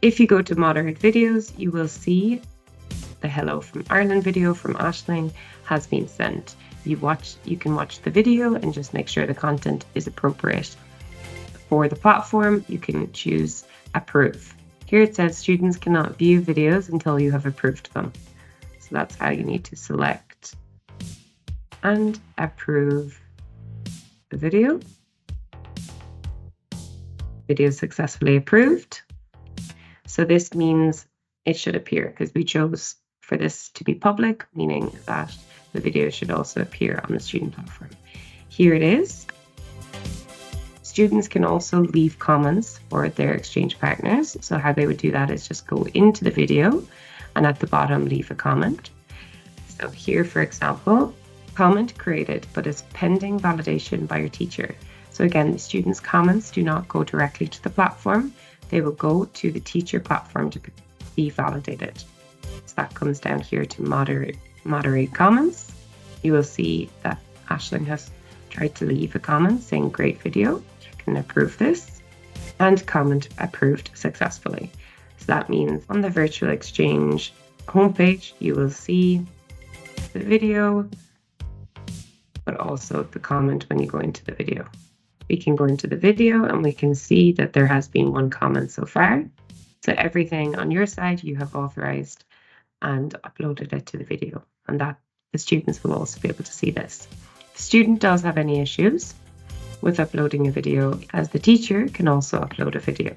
If you go to moderate videos, you will see the Hello from Ireland video from Aisling has been sent. You can watch the video and just make sure the content is appropriate. For the platform, you can choose approve. Here it says students cannot view videos until you have approved them. So that's how you need to select and approve the video. Video successfully approved. So this means it should appear because we chose for this to be public, meaning that the video should also appear on the student platform. Here it is. Students can also leave comments for their exchange partners. So how they would do that is just go into the video and at the bottom leave a comment. So here, for example, comment created but is pending validation by your teacher. So again, the students' comments do not go directly to the platform. They will go to the teacher platform to be validated. So that comes down here to moderate comments. You will see that Aisling has tried to leave a comment saying great video. You can approve this and comment approved successfully. So that means on the Virtual Exchange homepage, you will see the video, but also the comment when you go into the video. We can go into the video and we can see that there has been one comment so far. So everything on your side you have authorized and uploaded it to the video, and that the students will also be able to see this. If the student does have any issues with uploading a video, as the teacher can also upload a video.